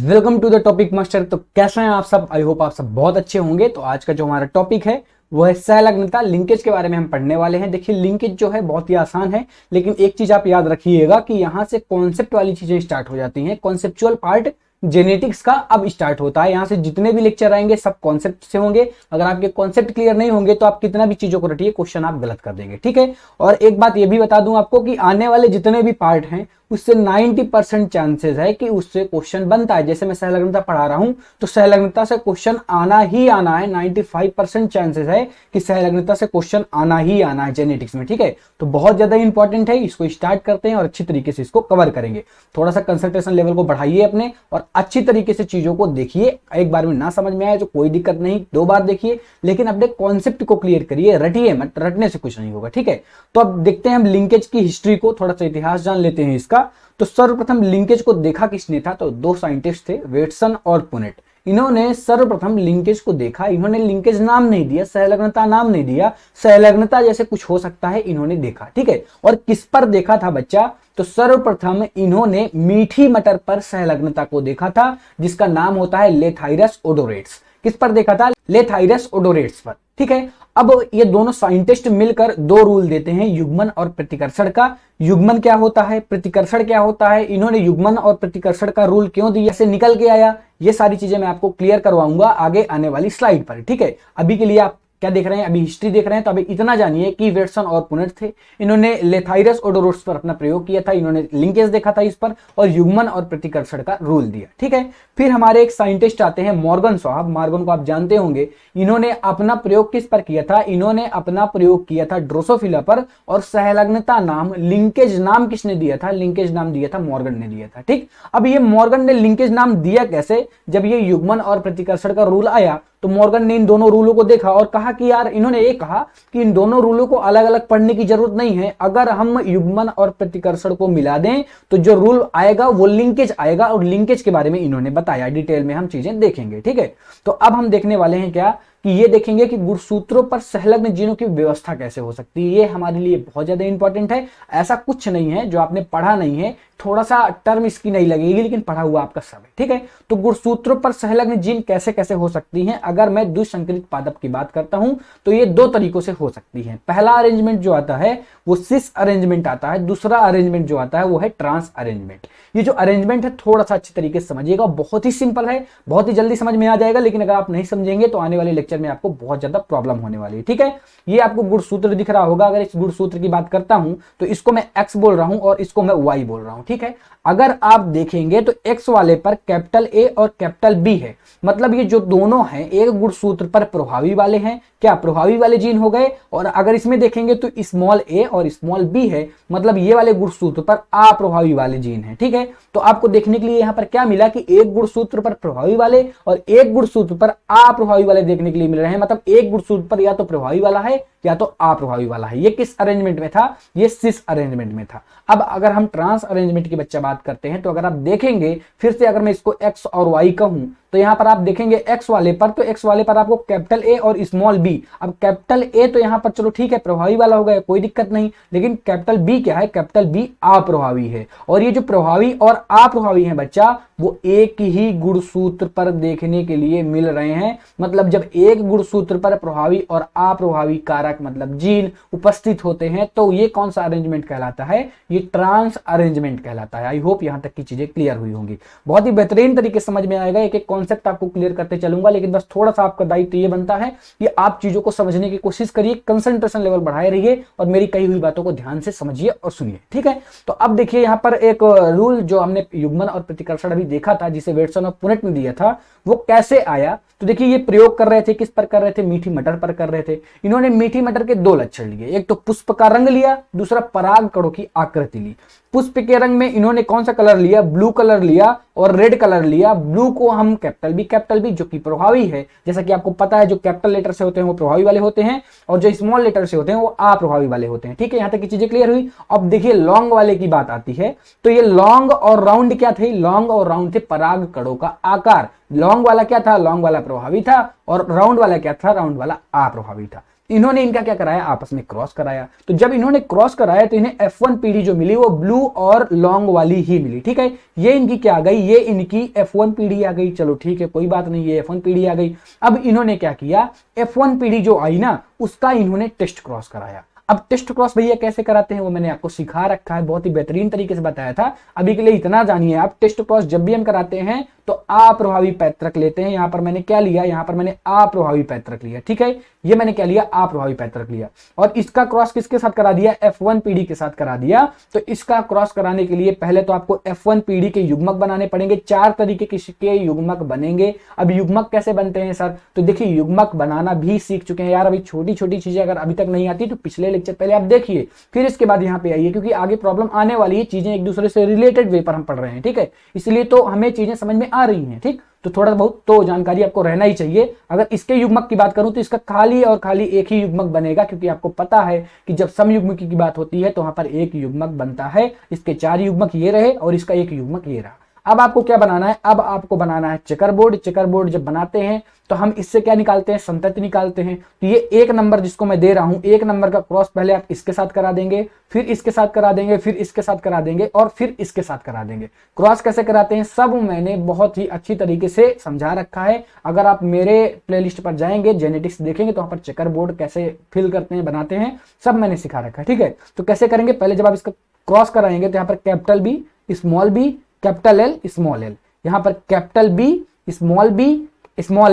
Welcome to the topic master. तो कैसे हैं आप सब? आई होप आप सब बहुत अच्छे होंगे। तो आज का जो हमारा टॉपिक है वो है सहलग्नता। लिंकेज के बारे में हम पढ़ने वाले हैं। देखिए, लिंकेज जो है बहुत ही आसान है, लेकिन एक चीज आप याद रखिएगा कि यहां से कॉन्सेप्ट वाली चीजें स्टार्ट हो जाती हैं। कॉन्सेप्चुअल पार्ट जेनेटिक्स का अब स्टार्ट होता है। यहां से जितने भी लेक्चर आएंगे सब कॉन्सेप्ट से होंगे। अगर आपके कॉन्सेप्ट क्लियर नहीं होंगे तो आप कितना भी चीजों को रटिए, क्वेश्चन आप गलत कर देंगे। ठीक है। और एक बात ये भी बता दूं आपको कि आने वाले जितने भी पार्ट हैं उससे 90% चांसेस है कि उससे क्वेश्चन बनता है। जैसे मैं सहलग्नता पढ़ा रहा हूं तो सहलग्नता से क्वेश्चन आना ही आना है। 95% चांसेस है कि सहलग्नता से क्वेश्चन आना ही आना है जेनेटिक्स में। ठीक है, तो बहुत ज्यादा इंपॉर्टेंट है। इसको स्टार्ट करते हैं और अच्छी तरीके से इसको कवर करेंगे। थोड़ा सा कंसंट्रेशन लेवल को बढ़ाइए अपने और अच्छी तरीके से चीजों को देखिए। एक बार में ना समझ में आए तो कोई दिक्कत नहीं, 2 बार देखिए, लेकिन अपने कॉन्सेप्ट को क्लियर करिए। रटिए मत, रटने से कुछ नहीं होगा। ठीक है, तो अब देखते हैं हम लिंकेज की हिस्ट्री को, थोड़ा सा इतिहास जान लेते हैं इसका। तो सर्वप्रथम लिंकेज को देखा किसने था? तो 2 साइंटिस्ट थे, वेटसन और पुनेट। इन्होंने सर्वप्रथम लिंकेज को देखा। इन्होंने लिंकेज नाम नहीं दिया, सहलग्नता नाम नहीं दिया, सहलग्नता जैसे कुछ हो सकता है इन्होंने देखा। ठीक है, और किस पर देखा था बच्चा? तो सर्वप्रथम इन्होंने मीठी मटर पर सहलग्नता को देखा था, जिसका नाम होता है लेथाइरस ओडोरेट्स। किस पर देखा था? लेथाइरस ओडोरेट्स पर। ठीक है, अब ये दोनों साइंटिस्ट मिलकर 2 रूल देते हैं, युग्मन और प्रतिकर्षण का। युग्मन क्या होता है, प्रतिकर्षण क्या होता है, इन्होंने युग्मन और प्रतिकर्षण का रूल क्यों दिया, से निकल के आया, ये सारी चीजें मैं आपको क्लियर करवाऊंगा आगे आने वाली स्लाइड पर। ठीक है, अभी के लिए आप क्या देख रहे हैं? अभी हिस्ट्री देख रहे हैं। तो अभी इतना जानिए कि वेटसन और पुनेट थे, इन्होंने लेथाइरस ओडोरोट्स पर अपना प्रयोग किया था, इन्होंने लिंकेज देखा था इस पर और युग्मन और प्रतिकर्षण का रूल दिया। ठीक है, फिर हमारे एक साइंटिस्ट आते हैं मॉर्गन साहब। मॉर्गन को आप जानते होंगे। इन्होंने अपना प्रयोग किस पर किया था? इन्होंने अपना प्रयोग किया था ड्रोसोफिला पर। और सहलग्नता नाम, लिंकेज नाम किसने दिया था? लिंकेज नाम दिया था मॉर्गन ने दिया था। ठीक, अब ये मॉर्गन ने लिंकेज नाम दिया कैसे? जब ये युग्मन और प्रतिकर्षण का रूल आया तो मॉर्गन ने इन दोनों रूलों को देखा और कहा कि यार, इन्होंने ये कहा कि इन दोनों रूलों को अलग अलग पढ़ने की जरूरत नहीं है। अगर हम युग्मन और प्रतिकर्षण को मिला दें तो जो रूल आएगा वो लिंकेज आएगा। और लिंकेज के बारे में इन्होंने बताया, डिटेल में हम चीजें देखेंगे। ठीक है, तो अब हम देखने वाले हैं क्या कि ये देखेंगे कि गुणसूत्रों पर संलग्न जीनों की व्यवस्था कैसे हो सकती है। ये हमारे लिए बहुत ज्यादा इंपॉर्टेंट है। ऐसा कुछ नहीं है जो आपने पढ़ा नहीं है, थोड़ा सा टर्म इसकी नहीं लगेगी, लेकिन पढ़ा हुआ आपका सब है। ठीक है, तो गुणसूत्रों पर संलग्न जीन कैसे कैसे हो सकती हैं? अगर मैं द्विसंकरित पादप की बात करता हूं तो ये 2 तरीकों से हो सकती है। पहला अरेंजमेंट जो आता है वो सिस अरेंजमेंट आता है, दूसरा अरेंजमेंट जो आता है वो है ट्रांस अरेंजमेंट। ये जो अरेंजमेंट है थोड़ा सा अच्छी तरीके से समझिएगा, बहुत ही सिंपल है, बहुत ही जल्दी समझ में आ जाएगा। लेकिन अगर आप नहीं समझेंगे तो आने वाले लेक्चर में आपको बहुत ज्यादा प्रॉब्लम होने वाली है। ठीक है, ये आपको गुणसूत्र दिख रहा होगा। अगर इस गुणसूत्र की बात करता हूं तो इसको मैं एक्स बोल रहा हूं और इसको मैं वाई बोल रहा हूं। ठीक है, अगर आप देखेंगे तो एक्स वाले पर कैपिटल ए और कैपिटल बी है, मतलब ये जो दोनों हैं एक गुणसूत्र पर प्रभावी वाले हैं। क्या प्रभावी वाले जीन हो गए? और अगर इसमें देखेंगे तो स्मॉल ए और स्मॉल बी है, मतलब ये वाले गुणसूत्र पर अप्रभावी वाले जीन है। ठीक है, तो आपको देखने के लिए यहां पर क्या मिला कि एक गुणसूत्र पर प्रभावी वाले और एक गुणसूत्र पर अप्रभावी वाले देखने के लिए मिल रहे हैं। मतलब एक गुणसूत्र पर या तो प्रभावी वाला है या तो अप्रभावी वाला है। ये किस अरेंजमेंट में था? ये सिस अरेंजमेंट में था। अब अगर हम ट्रांस अरेंजमेंट की बच्चा बात करते हैं तो अगर आप देखेंगे, फिर से अगर मैं इसको एक्स और वाई कहूं तो यहां पर आप देखेंगे एक्स वाले पर, तो एक्स वाले पर आपको कैपिटल ए और स्मॉल बी। अब कैपिटल ए तो यहां पर चलो ठीक है प्रभावी वाला हो गया, कोई दिक्कत नहीं, लेकिन कैपिटल बी क्या है? कैपिटल बी अप्रभावी है। और ये जो प्रभावी और अप्रभावी है बच्चा, वो एक ही गुणसूत्र पर देखने के लिए मिल रहे हैं। मतलब जब एक गुणसूत्र पर प्रभावी और अप्रभावी कारक मतलब जीन उपस्थित होते हैं तो ये कौन सा अरेंजमेंट कहलाता है? ये ट्रांस अरेंजमेंट कहलाता है। आई होप यहां तक की चीजें क्लियर हुई होंगी, बहुत ही बेहतरीन तरीके से समझ में आएगा। एक एक कॉन्सेप्ट आपको क्लियर करते चलूंगा, लेकिन बस थोड़ा सा आपका दायित्व ये बनता है कि आप चीजों को समझने की कोशिश करिए, कंसंट्रेशन लेवल बढ़ाए रहिए और मेरी कही हुई बातों को ध्यान से समझिए और सुनिए। ठीक है, तो अब देखिए यहां पर एक रूल जो हमने युग्मन और प्रतिकर्षण अभी देखा था, जिसे वेटसन और पुनेट ने दिया था, वो कैसे आया? तो देखिए ये प्रयोग कर रहे थे, किस पर कर रहे थे? मीठी मटर पर कर रहे थे। इन्होंने मीठी मटर के 2 लक्षण लिए, एक तो पुष्प का रंग लिया, दूसरा पराग कणों की आकृति ली। पुष्प के रंग में इन्होंने कौन सा कलर लिया? ब्लू कलर लिया और रेड कलर लिया। ब्लू को हम कैपिटल बी जो कि प्रभावी है, जैसा कि आपको पता है जो कैपिटल लेटर से होते हैं वो प्रभावी वाले होते हैं और जो स्मॉल लेटर से होते हैं वो अप्रभावी वाले होते हैं। ठीक है, यहां तक की चीजें क्लियर हुई। अब देखिए लॉन्ग वाले की बात आती है, तो ये लॉन्ग और राउंड क्या थे? लॉन्ग और राउंड थे पराग कणों का आकार। लॉन्ग वाला क्या था? लॉन्ग वाला प्रभावी था और राउंड वाला क्या था? राउंड वाला अप्रभावी था। इन्होंने इनका क्या कराया, आपस में क्रॉस कराया। तो जब इन्होंने क्रॉस कराया तो इन्हें F1 पीढ़ी जो मिली वो ब्लू और लॉन्ग वाली ही मिली, ठीक है। ये इनकी क्या आ गई, ये इनकी F1 पीढ़ी आ गई। चलो ठीक है, कोई बात नहीं, ये F1 पीढ़ी आ गई। अब इन्होंने क्या किया, F1 पीढ़ी जो आई ना उसका इन्होंने टेस्ट क्रॉस कराया। अब टेस्ट क्रॉस भैया कैसे कराते हैं वो मैंने आपको सिखा रखा है, बहुत ही बेहतरीन तरीके से बताया था। अभी के लिए इतना जानिए आप, टेस्ट क्रॉस जब भी हम कराते हैं तो अप्रभावी पैतृक लेते हैं। यहां पर मैंने क्या लिया, यहां पर मैंने अप्रभावी पैतृक लिया, ठीक है। ये मैंने क्या लिया, अप्रभावी पैतृक लिया। और इसका क्रॉस किसके साथ करा दिया, F1 पीढ़ी के साथ करा दिया। तो इसका क्रॉस कराने के लिए पहले तो आपको F1 पीढ़ी के युग्मक बनाने पड़ेंगे। 4 तरीके के युग्मक बनेंगे। अब युग्मक कैसे बनते हैं सर, तो देखिए युग्मक बनाना भी सीख चुके हैं यार। अभी छोटी छोटी चीजें अगर अभी तक नहीं आती तो पिछले लेक्चर पहले आप देखिए, फिर इसके बाद यहाँ पे आइए, क्योंकि आगे प्रॉब्लम आने वाली है। चीजें एक दूसरे से रिलेटेड वे पर हम पढ़ रहे हैं, ठीक है। इसलिए तो हमें चीजें समझ में आ रही हैं, ठीक। तो थोड़ा बहुत तो जानकारी आपको रहना ही चाहिए। अगर इसके युग्मक की बात करूं तो इसका खाली और खाली एक ही युग्मक बनेगा, क्योंकि आपको पता है कि जब समयुग्मकी की बात होती है तो वहां पर एक युग्मक बनता है। इसके 4 युग्मक ये रहे और इसका एक युग्मक ये रहा। अब आपको क्या बनाना है, अब आपको बनाना है चेकर बोर्ड। चेकर बोर्ड जब बनाते हैं तो हम इससे क्या निकालते हैं, संतति निकालते हैं। तो ये 1 नंबर जिसको मैं दे रहा हूं, 1 नंबर का क्रॉस पहले आप इसके साथ करा देंगे, फिर इसके साथ करा देंगे, फिर इसके साथ करा देंगे और फिर इसके साथ करा देंगे। क्रॉस कैसे कराते हैं सब मैंने बहुत ही अच्छी तरीके से समझा रखा है। अगर आप मेरे प्लेलिस्ट पर जाएंगे, जेनेटिक्स देखेंगे तो वहां पर चेकर बोर्ड कैसे फिल करते हैं, बनाते हैं, सब मैंने सिखा रखा है, ठीक है। तो कैसे करेंगे, पहले जब आप इसका क्रॉस कराएंगे तो यहाँ पर capital B, small B, capital L, small L, यहाँ पर capital B, small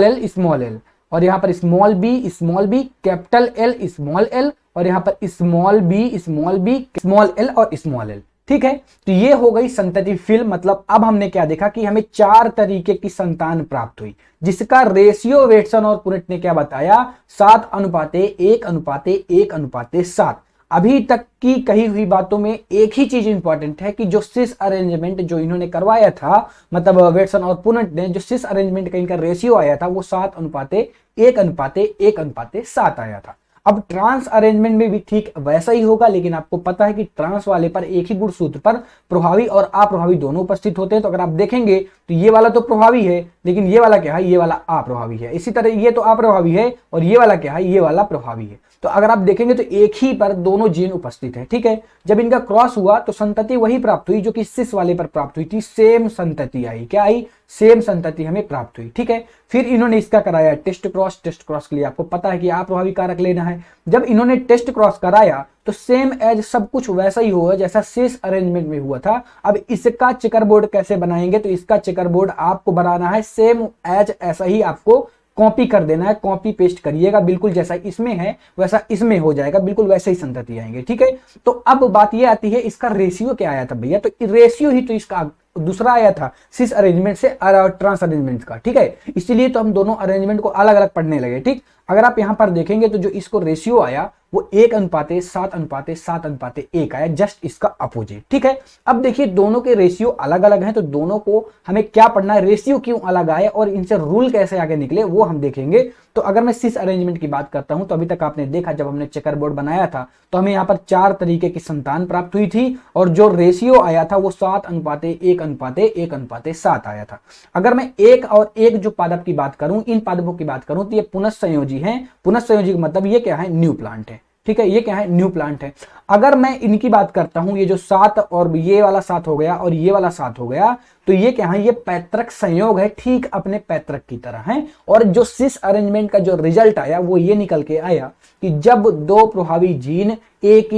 L, small L, और यहाँ पर small B, capital L, small L, और यहाँ पर स्मॉल बी, स्मॉल एल और स्मॉल एल, ठीक है। तो ये हो गई संतति फिल। मतलब अब हमने क्या देखा कि हमें 4 तरीके की संतान प्राप्त हुई, जिसका रेशियो वेटसन और पुनेट ने क्या बताया, 7:1:1:7। अभी तक की कही हुई बातों में एक ही चीज इंपॉर्टेंट है कि जो सिस अरेंजमेंट जो इन्होंने करवाया था, मतलब वेटसन और पुनेट ने जो सिस अरेंजमेंट का इनका रेशियो आया था वो 7:1:1:7 आया था। अब ट्रांस अरेंजमेंट में भी ठीक वैसा ही होगा, लेकिन आपको पता है कि ट्रांस वाले पर एक ही गुणसूत्र पर प्रभावी और अप्रभावी दोनों उपस्थित होते हैं। तो अगर आप देखेंगे तो ये वाला तो प्रभावी है, लेकिन ये वाला क्या है, ये वाला अप्रभावी है। इसी तरह ये तो अप्रभावी है और ये वाला क्या है, ये वाला प्रभावी है। तो अगर आप देखेंगे तो एक ही पर दोनों जीन उपस्थित है, ठीक है। जब इनका क्रॉस हुआ तो संतति वही प्राप्त हुई जो कि सिस वाले पर प्राप्त हुई थी। सेम संतति आई, क्या आई, सेम संतति हमें प्राप्त हुई, ठीक है। फिर इन्होंने इसका कराया टेस्ट क्रॉस। टेस्ट क्रॉस के लिए आपको पता है कि अप्रभावी कारक लेना है। जब इन्होंने टेस्ट क्रॉस कराया तो सेम एज सब कुछ वैसा ही होगा जैसा सिस अरेंजमेंट में हुआ था। अब इसका चेकर बोर्ड कैसे बनाएंगे, तो इसका चेकर बोर्ड आपको बनाना है सेम एज ऐसा ही आपको कॉपी कर देना है। कॉपी पेस्ट करिएगा, बिल्कुल जैसा इसमें है वैसा इसमें हो जाएगा, बिल्कुल वैसे ही संतति आएंगे, ठीक है। तो अब बात ये आती है इसका रेशियो क्या आया था भैया, तो रेशियो ही तो इसका दूसरा आया था सिस अरेंजमेंट से ट्रांस अरेंजमेंट का, ठीक है। इसीलिए तो हम दोनों अरेंजमेंट को अलग अलग पढ़ने लगे, ठीक। अगर आप यहां पर देखेंगे तो जो इसको रेशियो आया वो 1:7:7:1 आया, जस्ट इसका अपोजिट, ठीक है। अब देखिए दोनों के रेशियो अलग अलग हैं, तो दोनों को हमें क्या पढ़ना है, रेशियो क्यों अलग आए और इनसे रूल कैसे आगे निकले वो हम देखेंगे। तो अगर मैं सिस अरेंजमेंट की बात करता हूं तो अभी तक आपने देखा जब हमने चेकर बोर्ड बनाया था तो हमें यहाँ पर 4 तरीके की संतान प्राप्त हुई थी और जो रेशियो आया था वो 7:1:1:7 आया था। अगर मैं एक और एक जो पादप की बात करूं, इन पादपों की बात करूं तो ये पुनःसंयोजी हैं। पुनःसंयोजी का मतलब ये क्या है, न्यू प्लांट है, ठीक है। ये क्या है, न्यू प्लांट है। अगर मैं इनकी बात करता हूं, ये जो 7 और ये वाला 7 हो गया और ये वाला 7 हो गया, तो ये क्या है, ये पैतृक संयोग है, ठीक अपने पैतृक की तरह है। और जो सिस अरेंजमेंट का जो रिजल्ट आया वो ये निकल के आया कि जब 2 प्रभावी जीन एक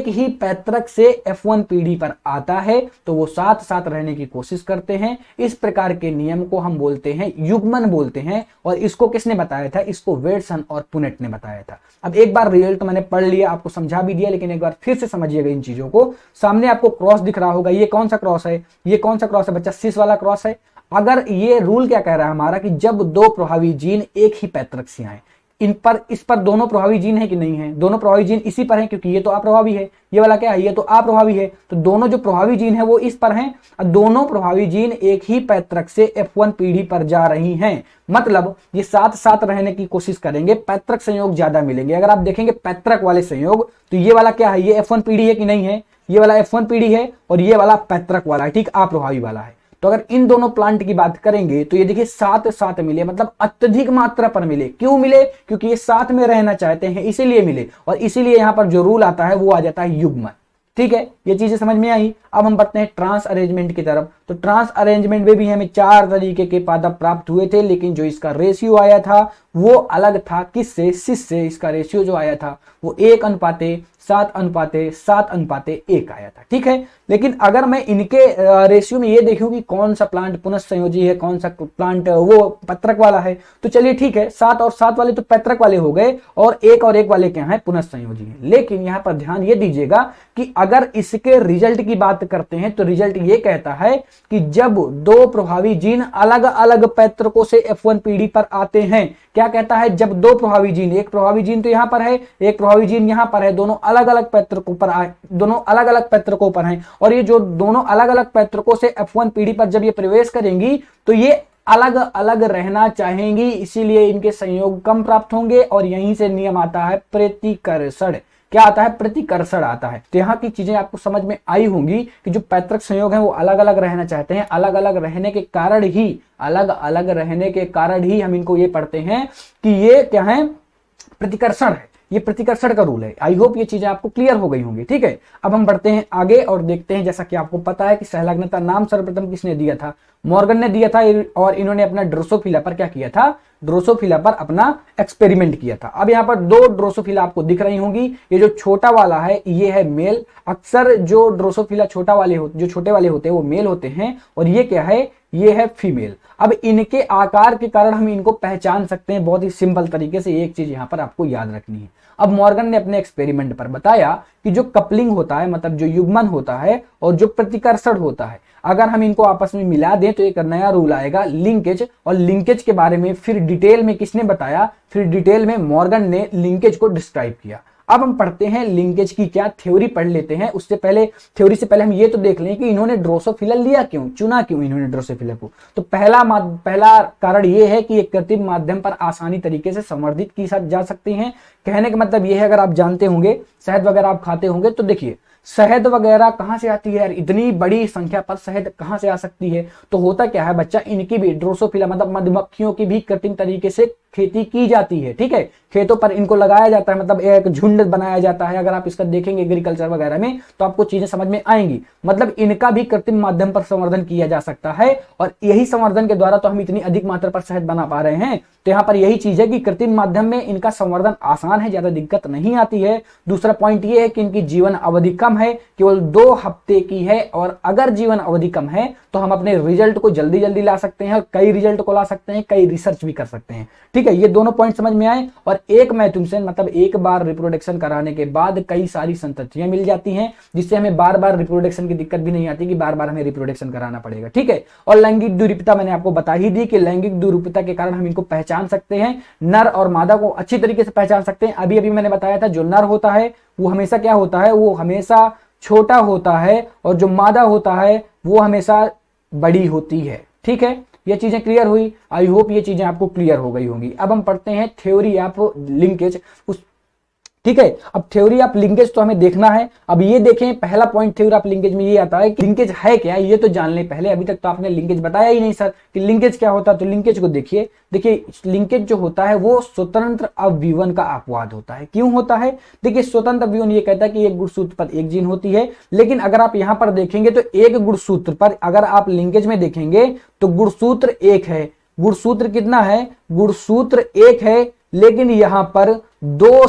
ही पैतृक से F1 पीढ़ी पर आता है तो वो साथ साथ रहने की कोशिश करते हैं। इस प्रकार के नियम को हम बोलते हैं युग्मन बोलते हैं। और इसको किसने बताया था, इसको वेटसन और पुनेट ने बताया था। अब एक बार रिजल्ट तो मैंने पढ़ लिया, आपको समझा भी दिया, लेकिन एक बार फिर से समझिएगा इन चीजों को। सामने आपको क्रॉस दिख रहा होगा, ये कौन सा क्रॉस है, ये कौन सा क्रॉस है बच्चा, सिस वाला क्रॉस है। अगर ये रूल क्या कह रहा है हमारा कि जब 2 प्रभावी जीन एक ही पैतृक से आए, इस पर दोनों प्रभावी जीन है कि नहीं है, दोनों प्रभावी जीन इसी पर हैं क्योंकि ये तो अप्रभावी है, ये वाला क्या है, ये तो अप्रभावी है। तो दोनों जो प्रभावी जीन है वो इस पर हैं और दोनों प्रभावी जीन एक ही पैतृक से F1 पीढ़ी पर जा रही हैं। मतलब ये साथ साथ रहने की कोशिश करेंगे, पैतृक संयोग ज्यादा मिलेंगे। अगर आप देखेंगे पैतृक वाले संयोग तो ये वाला क्या है, ये F1 पीढ़ी है कि नहीं है, ये वाला F1 पीढ़ी है और ये वाला पैतृक वाला है, ठीक अप्रभावी वाला है। तो अगर इन दोनों प्लांट की बात करेंगे तो ये देखिए साथ साथ मिले, मतलब अत्यधिक मात्रा पर मिले। क्यों मिले? क्योंकि ये साथ में रहना चाहते हैं इसीलिए मिले, और इसीलिए यहां पर जो रूल आता है वो आ जाता है युग्मन। ठीक है, ये चीजें समझ में आई। अब हम बढ़ते हैं ट्रांस अरेंजमेंट की तरफ। तो ट्रांस अरेंजमेंट में भी हमें 4 तरीके के पादप प्राप्त हुए थे, लेकिन जो इसका रेशियो आया था वो अलग था। किससे? सिस से इसका रेशियो जो आया था वो 1:7:7:1 आया था। ठीक है, लेकिन अगर मैं इनके रेशियो में ये देखूं कि कौन सा प्लांट पुनः संयोजी है, कौन सा प्लांट वो पैतृक वाला है, तो चलिए ठीक है, 7 और 7 वाले तो पैतृक वाले हो गए, और 1 और 1 वाले क्या है? पुनः संयोजी है। लेकिन यहां पर ध्यान ये दीजिएगा कि अगर इसके रिजल्ट की बात करते हैं तो रिजल्ट ये कहता है कि जब 2 प्रभावी जीन अलग अलग पैतृकों से F1 पीढ़ी पर आते हैं, क्या कहता है? जब 2 प्रभावी जीन, एक प्रभावी जीन तो यहां पर है, एक प्रभावी जीन यहां पर है, दोनों अलग अलग पैतृकों पर आए, दोनों अलग अलग पैतृकों पर हैं, और ये जो दोनों अलग अलग पैतृकों से F1 पीढ़ी पर जब ये प्रवेश करेंगी तो ये अलग अलग रहना चाहेंगी, इसीलिए इनके संयोग कम प्राप्त होंगे, और यहीं से नियम आता है प्रतिकर्षण। क्या आता है? प्रतिकर्षण आता है। तो यहाँ की चीजें आपको समझ में आई होंगी कि जो पैतृक संयोग है वो अलग अलग रहना चाहते हैं, अलग अलग रहने के कारण ही हम इनको ये पढ़ते हैं कि ये क्या है? प्रतिकर्षण है। ये प्रतिकर्षण का रूल है। आई होप ये चीजें आपको क्लियर हो गई होंगी। ठीक है, अब हम बढ़ते हैं आगे और देखते हैं, जैसा कि आपको पता है कि सहलग्नता नाम सर्वप्रथम किसने दिया था? मॉर्गन ने दिया था, और इन्होंने अपना ड्रोसोफिला पर क्या किया था? ड्रोसोफिला पर अपना एक्सपेरिमेंट किया था। अब यहाँ पर 2 ड्रोसोफिला आपको दिख रही होंगी। ये जो छोटा वाला है ये है मेल। अक्सर जो ड्रोसोफिला जो छोटे वाले होते हैं वो मेल होते हैं, और ये क्या है? ये है फीमेल। अब इनके आकार के कारण हम इनको पहचान सकते हैं बहुत ही सिंपल तरीके से। एक चीज यहां पर आपको याद रखनी है। अब मॉर्गन ने अपने एक्सपेरिमेंट पर बताया कि जो कपलिंग होता है, मतलब जो युग्मन होता है और जो प्रतिकर्षण होता है, अगर हम इनको आपस में मिला दें तो एक नया रूल आएगा लिंकेज। और लिंकेज के बारे में फिर डिटेल में किसने बताया? फिर डिटेल में मॉर्गन ने लिंकेज को डिस्क्राइब किया। अब हम पढ़ते हैं लिंकेज की क्या थ्योरी पढ़ लेते हैं। उससे पहले थ्योरी से पहले हम ये तो देख लें कि इन्होंने ड्रोसोफिला लिया क्यों, चुना क्यों इन्होंने ड्रोसोफिला को। तो पहला कारण ये है कि एक कृत्रिम माध्यम पर आसानी तरीके से संवर्धित की जा सकती हैं। कहने का मतलब ये है, अगर आप जानते होंगे शहद वगैरह आप खाते होंगे तो देखिए शहद वगैरह कहां से आती है यार? इतनी बड़ी संख्या पर शहद कहां से आ सकती है? तो होता क्या है बच्चा, इनकी भी ड्रोसोफिला मतलब मधुमक्खियों की भी कृत्रिम तरीके से खेती की जाती है। ठीक है, खेतों पर इनको लगाया जाता है, मतलब एक झुंड बनाया जाता है। अगर आप इसका देखेंगे एग्रीकल्चर वगैरह में तो आपको चीजें समझ में आएंगी। मतलब इनका भी कृत्रिम माध्यम पर संवर्धन किया जा सकता है, और यही संवर्धन के द्वारा तो हम इतनी अधिक मात्रा पर शहद बना पा रहे हैं। तो यहाँ पर यही चीज है कि कृत्रिम माध्यम में इनका संवर्धन आसान है, ज्यादा दिक्कत नहीं आती है। दूसरा पॉइंट ये है कि इनकी जीवन अवधि कम है, केवल 2 हफ्ते की है, और अगर जीवन अवधि कम है तो हम अपने रिजल्ट को जल्दी जल्दी ला सकते हैं, और कई रिजल्ट को ला सकते हैं, कई रिसर्च भी कर सकते हैं। ठीक है, ये दोनों पॉइंट समझ में आए। और एक मैथुनसेन मतलब एक बार रिप्रोडक्शन कराने के बाद कई सारी संततियां मिल जाती हैं, जिससे हमें बार बार रिप्रोडक्शन की दिक्कत भी नहीं आती कि बार बार हमें रिप्रोडक्शन कराना पड़ेगा। ठीक है, और लैंगिक द्विरूपता मैंने आपको बता ही दी कि लैंगिक द्विरूपता के कारण हम इनको पहचान सकते हैं, नर और मादा को अच्छी तरीके से पहचान सकते हैं। अभी अभी मैंने बताया था जो नर होता है वो हमेशा क्या होता है? वो हमेशा छोटा होता है, और जो मादा होता है वो हमेशा बड़ी होती है। ठीक है, ये चीजें क्लियर हुई। आई होप ये चीजें आपको क्लियर हो गई होंगी। अब हम पढ़ते हैं थ्योरी ऑफ लिंकेज। ठीक है, अब थ्योरी ऑफ लिंकेज तो हमें देखना है। अब ये देखें, पहला पॉइंट थ्योरी ऑफ लिंकेज में ये आता है कि लिंकेज है क्या, ये तो जान ले पहले। अभी तक तो आपने लिंकेज बताया ही नहीं सर कि लिंकेज क्या होता है। तो लिंकेज को देखिए लिंकेज जो होता है वो स्वतंत्र अवयवन का अपवाद होता है। क्यों होता है? देखिए स्वतंत्र अवयवन ये कहता है कि एक गुणसूत्र पर एक जीन होती है, लेकिन अगर आप यहां पर देखेंगे तो एक गुणसूत्र पर, अगर आप लिंकेज में देखेंगे तो गुणसूत्र 1 है। गुणसूत्र कितना है? गुणसूत्र 1 है, लेकिन यहां पर 2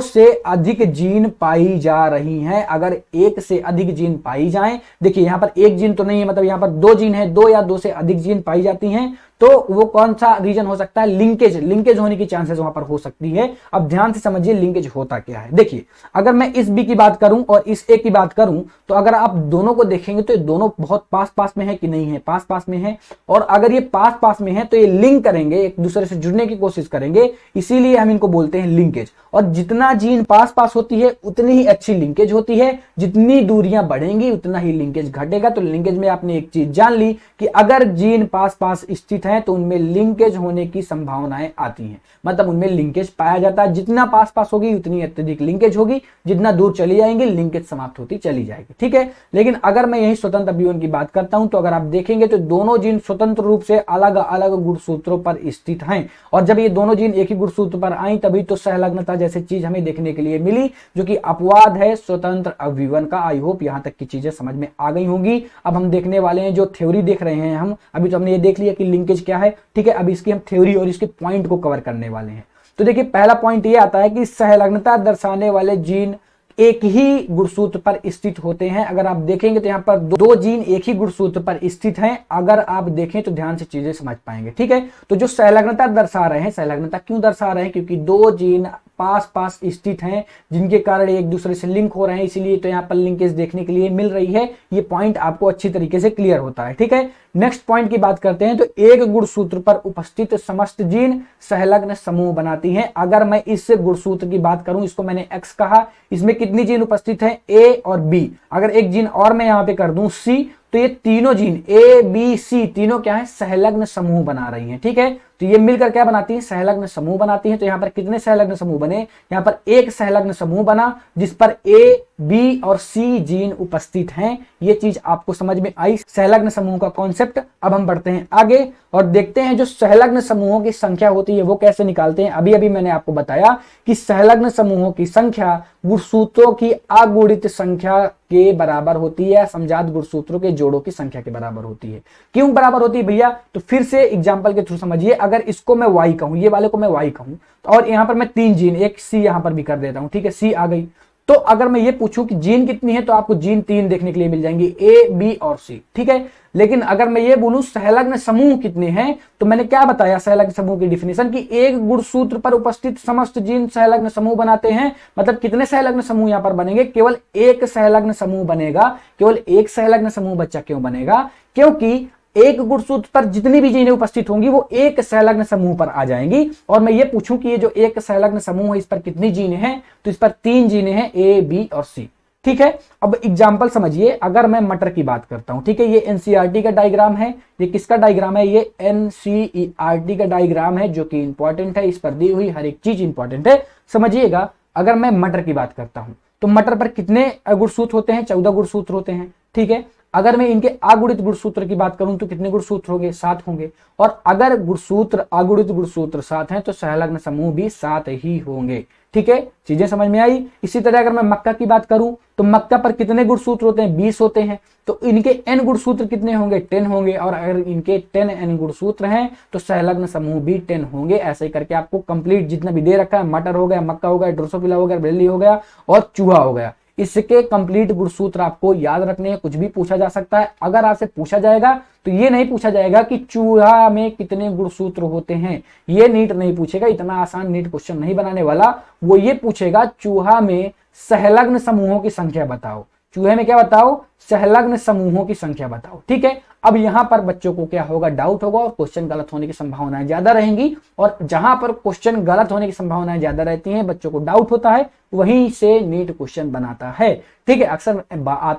से अधिक जीन पाई जा रही हैं। अगर 1 से अधिक जीन पाई जाएं, देखिए यहां पर 1 जीन तो नहीं है, मतलब यहां पर 2 जीन है, 2 या 2 से अधिक जीन पाई जाती हैं, तो वो कौन सा रीजन हो सकता है? लिंकेज होने की चांसेस वहां पर हो सकती है। अब ध्यान से समझिए लिंकेज होता क्या है। देखिए अगर मैं इस बी की बात करूं और इस ए की बात करूं, तो अगर आप दोनों को देखेंगे तो ये दोनों बहुत पास पास में है कि नहीं है? पास पास में है। और अगर ये पास पास में है तो ये लिंक करेंगे, एक दूसरे से जुड़ने की कोशिश करेंगे, इसीलिए हम इनको बोलते हैं लिंकेज। और जितना जीन पास पास होती है उतनी ही अच्छी लिंकेज होती है, जितनी दूरियां बढ़ेंगी उतना ही लिंकेज घटेगा। तो लिंकेज में आपने एक चीज जान ली कि अगर जीन पास पास स्थित है तो उनमें लिंकेज होने की संभावनाएं आती हैं, मतलब उनमें लिंकेज पाया जाता है। जितना पास पास होगी उतनी अत्यधिक लिंकेज होगी, जितना दूर चली जाएंगे लिंकेज समाप्त होती चली जाएगी, ठीक है। लेकिन अगर मैं यही स्वतंत्र अभिवन की बात करता हूं तो अगर आप देखेंगे तो दोनों जीन स्वतंत्र रूप से अलग अलग गुणसूत्रों पर स्थित हैं, और जब ये दोनों जीन एक ही गुणसूत्र पर आई तभी तो सहलग्नता जैसी चीज हमें देखने के लिए मिली, जो कि अपवाद है स्वतंत्र अभिवन का। आई होप यहां तक की चीजें समझ में आ गई होंगी। अब हम देखने वाले हैं जो थ्योरी देख रहे हैं हम, अभी तो हमने ये देख लिया कि लिंकेज क्या है, ठीक है। अब इसकी हम थ्योरी और इसके पॉइंट को कवर करने वाले हैं। तो देखिए पहला पॉइंट ये आता है कि सहलग्नता दर्शाने वाले जीन एक ही गुणसूत्र पर स्थित होते हैं। अगर आप देखेंगे तो यहाँ पर दो जीन एक ही गुणसूत्र पर स्थित हैं। अगर आप देखें तो ध्यान से चीजें समझ पाएंगे, ठीक है। तो जो सहलग्नता दर्शा रहे हैं, सहलग्नता क्यों दर्शा रहे हैं, क्योंकि दो जीन पास पास स्थित हैं जिनके कारण एक दूसरे से लिंक हो रहे हैं, इसीलिए तो यहाँ पर लिंकेज देखने के लिए मिल रही है। ये पॉइंट आपको अच्छी तरीके से क्लियर होता है, ठीक है। नेक्स्ट पॉइंट की बात करते हैं तो एक गुणसूत्र पर उपस्थित समस्त जीन सहलग्न समूह बनाती हैं। अगर मैं इस गुणसूत्र की बात करूं, इसको मैंने एक्स कहा, इसमें कितनी जीन उपस्थित है, ए और बी। अगर एक जीन और मैं यहां पे कर दूं सी, तो ये तीनों जीन ए बी सी तीनों क्या है, सहलग्न समूह बना रही हैं, ठीक है। तो ये मिलकर क्या बनाती है, सहलग्न समूह बनाती हैं। तो यहाँ पर कितने सहलग्न समूह बने, यहाँ पर एक सहलग्न समूह बना जिस पर ए बी और सी जीन उपस्थित हैं। ये चीज आपको समझ में आई सहलग्न समूह का कॉन्सेप्ट। अब हम बढ़ते हैं आगे और देखते हैं जो सहलग्न समूहों की संख्या होती है वो कैसे निकालते हैं। अभी अभी मैंने आपको बताया कि सहलग्न समूहों की संख्या गुणसूत्रों की अगुणित संख्या के बराबर होती है, समजात गुणसूत्रों के जोड़ों की संख्या के बराबर होती है। क्यों बराबर होती है भैया, तो फिर से एग्जांपल के थ्रू समझिए। अगर इसको मैं y कहूं, ये वाले को मैं y कहूं, और यहां पर मैं तीन जीन, एक सी यहां पर भी कर देता हूं, ठीक है, सी आ गई। तो अगर मैं ये पूछूं कि जीन कितनी है तो आपको जीन तीन देखने के लिए मिल जाएंगी, ए बी और सी, ठीक है। लेकिन अगर मैं ये बोलूं सहलग्न समूह कितने हैं, तो मैंने क्या बताया सहलग्न समूह की डिफिनेशन की एक गुणसूत्र पर उपस्थित समस्त जीन सहलग्न समूह बनाते हैं। मतलब कितने सहलग्न समूह यहां पर बनेंगे, केवल एक सहलग्न समूह बनेगा। केवल एक सहलग्न समूह बच्चा क्यों बनेगा, क्योंकि एक गुणसूत्र पर जितनी भी जीनें उपस्थित होंगी वो एक सहलग्न समूह पर आ जाएंगी। और मैं ये पूछूं कि ये जो एक सहलग्न समूह है इस पर कितनी जीनें हैं, तो इस पर तीन जीनें हैं, ए बी और सी, ठीक है। अब एग्जाम्पल समझिए, अगर मैं मटर की बात करता हूं, ठीक है, ये एनसीईआरटी का डायग्राम है। ये किसका डायग्राम है, ये एनसीईआरटी का डायग्राम है, जो कि इंपॉर्टेंट है। इस पर दी हुई हर एक चीज इंपॉर्टेंट है, समझिएगा। अगर मैं मटर की बात करता हूं तो मटर पर कितने गुणसूत्र होते हैं, 14 गुणसूत्र होते हैं, ठीक है। अगर मैं इनके अगुणित गुणसूत्र की बात करूं तो कितने गुणसूत्र होंगे, 7 होंगे। और अगर गुणसूत्र अगुणित गुणसूत्र 7 हैं तो सहलग्न समूह भी 7 ही होंगे, ठीक है। चीजें समझ में आई। इसी तरह अगर मैं मक्का की बात करूं तो मक्का पर कितने गुणसूत्र होते हैं, 20 होते हैं। तो इनके n गुणसूत्र कितने होंगे, 10 होंगे। और अगर इनके 10 n गुणसूत्र हैं तो सहलग्न समूह भी 10 होंगे। ऐसे ही करके आपको कंप्लीट जितना भी दे रखा है, मटर हो गया, मक्का हो गया, ड्रोसोफिला हो गया, ब्रेली हो गया और चूहा हो गया, इसके कंप्लीट गुणसूत्र आपको याद रखने हैं। कुछ भी पूछा जा सकता है। अगर आपसे पूछा जाएगा तो ये नहीं पूछा जाएगा कि चूहा में कितने गुणसूत्र होते हैं, ये नीट नहीं पूछेगा। इतना आसान नीट क्वेश्चन नहीं बनाने वाला। वो ये पूछेगा चूहा में सहलग्न समूहों की संख्या बताओ। चूहे में क्या बताओ, सहलग्न समूहों की संख्या बताओ, ठीक है। अब यहां पर बच्चों को क्या होगा, डाउट होगा और क्वेश्चन गलत होने की संभावनाएं ज्यादा रहेंगी। और जहां पर क्वेश्चन गलत होने की संभावनाएं ज्यादा रहती हैं, बच्चों को डाउट होता है, वहीं से नीट क्वेश्चन बनाता है, ठीक है। अक्सर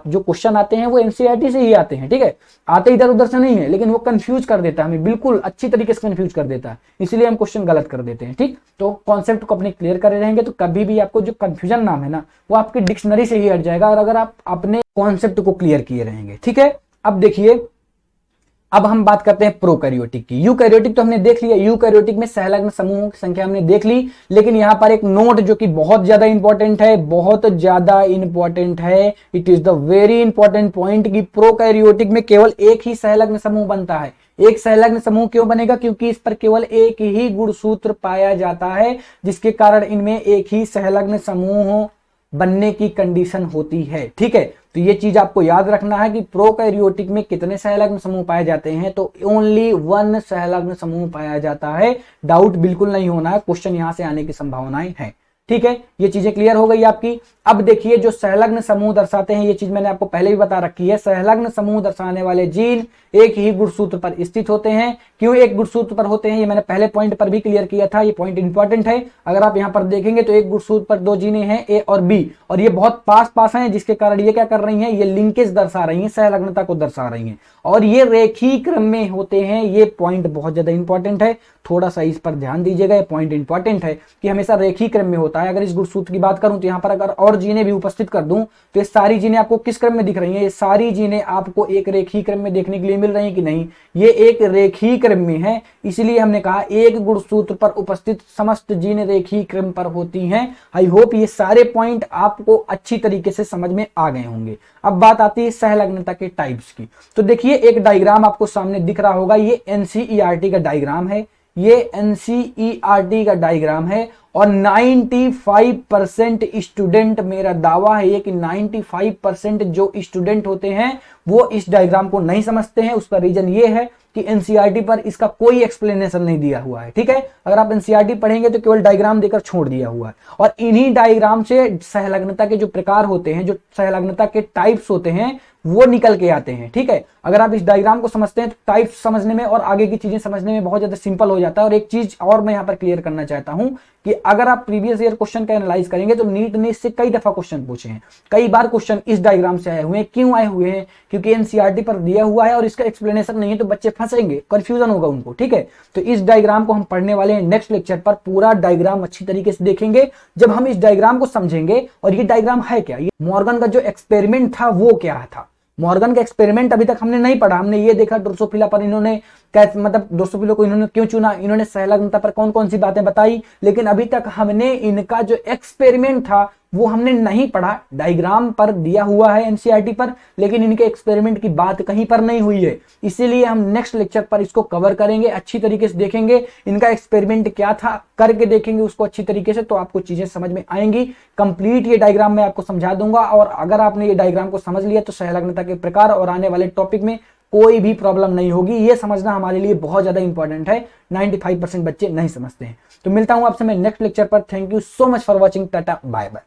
जो क्वेश्चन आते हैं वो एनसीईआरटी से ही आते हैं, ठीक है, आते इधर उधर से नहीं है, लेकिन वो कंफ्यूज कर देता है हमें, बिल्कुल अच्छी तरीके से कंफ्यूज कर देता है, इसलिए हम क्वेश्चन गलत कर देते हैं, ठीक। तो कॉन्सेप्ट को अपने क्लियर करे रहेंगे तो कभी भी आपको जो कंफ्यूजन नाम है ना, वो आपकी डिक्शनरी से ही हट जाएगा, और अगर आप अपने कॉन्सेप्ट को क्लियर किए रहेंगे, ठीक है। अब देखिए, अब हम बात करते हैं प्रोकैरियोटिक की। यूकैरियोटिक तो हमने देख लिया, यूकैरियोटिक में सहलग्न समूहों की संख्या हमने देख ली। लेकिन यहां पर एक नोट जो कि बहुत ज्यादा इंपॉर्टेंट है, बहुत ज्यादा इंपॉर्टेंट है, it is the very important point कि प्रोकैरियोटिक में केवल एक ही सहलग्न समूह बनता है। एक सहलग्न समूह क्यों बनेगा, क्योंकि इस पर केवल एक ही गुणसूत्र पाया जाता है, जिसके कारण इनमें एक ही सहलग्न समूह बनने की कंडीशन होती है, ठीक है। तो ये चीज आपको याद रखना है कि प्रोकैरियोटिक में कितने सहलग्न समूह पाए जाते हैं, तो ओनली 1 सहलग्न समूह पाया जाता है। डाउट बिल्कुल नहीं होना है, क्वेश्चन यहां से आने की संभावनाएं हैं, ठीक है, ये चीजें क्लियर हो गई आपकी। अब देखिए जो सहलग्न समूह दर्शाते हैं, ये चीज मैंने आपको पहले भी बता रखी है, सहलग्न समूह दर्शाने वाले जीन एक ही गुणसूत्र पर स्थित होते हैं। क्यों एक गुणसूत्र पर होते हैं, ये मैंने पहले पॉइंट पर भी क्लियर किया था, ये पॉइंट इंपॉर्टेंट है। अगर आप यहां पर देखेंगे तो एक गुणसूत्र पर दो जीने हैं ए और बी, और ये बहुत पास पास हैं, जिसके कारण ये क्या कर रही हैं, ये लिंकेज दर्शा रही हैं, सहलग्नता को दर्शा रही हैं, और ये रेखीय क्रम में होते हैं। ये पॉइंट बहुत ज्यादा इंपॉर्टेंट है, थोड़ा सा इस पर ध्यान दीजिएगा। ये पॉइंट इंपॉर्टेंट है कि हमेशा रेखीय क्रम में होता है। अगर इस गुणसूत्र की बात करूं तो यहां पर अगर और जीने भी उपस्थित कर दूं तो ये सारी जीने आपको किस क्रम में दिख रही हैं, ये सारी जीने आपको एक रेखीय क्रम में देखने के लिए मिल रही हैं कि नहीं, ये एक रेखीय क्रम में है। इसलिए हमने कहा एक गुणसूत्र पर उपस्थित समस्त जीने रेखीय क्रम पर होती हैं। आई होप ये सारे पॉइंट आपको अच्छी तरीके से समझ में आ गए होंगे। अब बात आती है सहलग्नता के टाइप्स की। तो देखिए एक डायग्राम आपको सामने दिख रहा होगा, ये एनसीईआरटी का डायग्राम है, ये एनसीईआरटी का डायग्राम है, और 95% स्टूडेंट, मेरा दावा है ये कि 95% जो स्टूडेंट होते हैं वो इस डायग्राम को नहीं समझते हैं। उसका रीजन ये है कि एनसीईआरटी पर इसका कोई एक्सप्लेनेशन नहीं दिया हुआ है। ठीक है, अगर आप एनसीईआरटी पढ़ेंगे तो केवल डायग्राम देकर छोड़ दिया हुआ है, और इन्हीं डायग्राम से सहलग्नता के जो प्रकार होते हैं, जो सहलग्नता के टाइप्स होते हैं, वो निकल के आते हैं। ठीक है, अगर आप इस डायग्राम को समझते हैं तो टाइप्स समझने में और आगे की चीजें समझने में बहुत ज्यादा सिंपल हो जाता है। और एक चीज और मैं यहाँ पर क्लियर करना चाहता हूं कि अगर आप प्रीवियस ईयर क्वेश्चन का एनालाइज करेंगे तो नीट ने इससे कई दफा क्वेश्चन पूछे हैं, कई बार क्वेश्चन इस डायग्राम से आए हुए हैं। क्यों आए हुए हैं, क्योंकि एनसीईआरटी पर दिया हुआ है और इसका एक्सप्लेनेशन नहीं है तो बच्चे फंसेंगे, कंफ्यूजन होगा उनको। ठीक है, तो इस डायग्राम को हम पढ़ने वाले हैं नेक्स्ट लेक्चर पर, पूरा डायग्राम अच्छी तरीके से देखेंगे। जब हम इस डायग्राम को समझेंगे, और ये डायग्राम है क्या, ये मॉर्गन का जो एक्सपेरिमेंट था वो क्या था। मॉर्गन का एक्सपेरिमेंट अभी तक हमने नहीं पढ़ा, हमने ये देखा ड्रोसोफिला पर इन्होंने मतलब ड्रोसोफिला को इन्होंने क्यों चुना, इन्होंने सहलग्नता पर कौन कौन सी बातें बताई, लेकिन अभी तक हमने इनका जो एक्सपेरिमेंट था वो हमने नहीं पढ़ा। डायग्राम पर दिया हुआ है एनसीईआरटी पर, लेकिन इनके एक्सपेरिमेंट की बात कहीं पर नहीं हुई है। इसीलिए हम नेक्स्ट लेक्चर पर इसको कवर करेंगे, अच्छी तरीके से देखेंगे इनका एक्सपेरिमेंट क्या था, करके देखेंगे उसको अच्छी तरीके से, तो आपको चीजें समझ में आएंगी। कंप्लीट ये डायग्राम मैं आपको समझा दूंगा, और अगर आपने ये डायग्राम को समझ लिया तो सहलग्नता के प्रकार और आने वाले टॉपिक में कोई भी प्रॉब्लम नहीं होगी। ये समझना हमारे लिए बहुत ज्यादा इंपॉर्टेंट है, 95% बच्चे नहीं समझते हैं। तो मिलता हूं आपसे मैं नेक्स्ट लेक्चर पर। Thank you so much for watching, tata bye bye.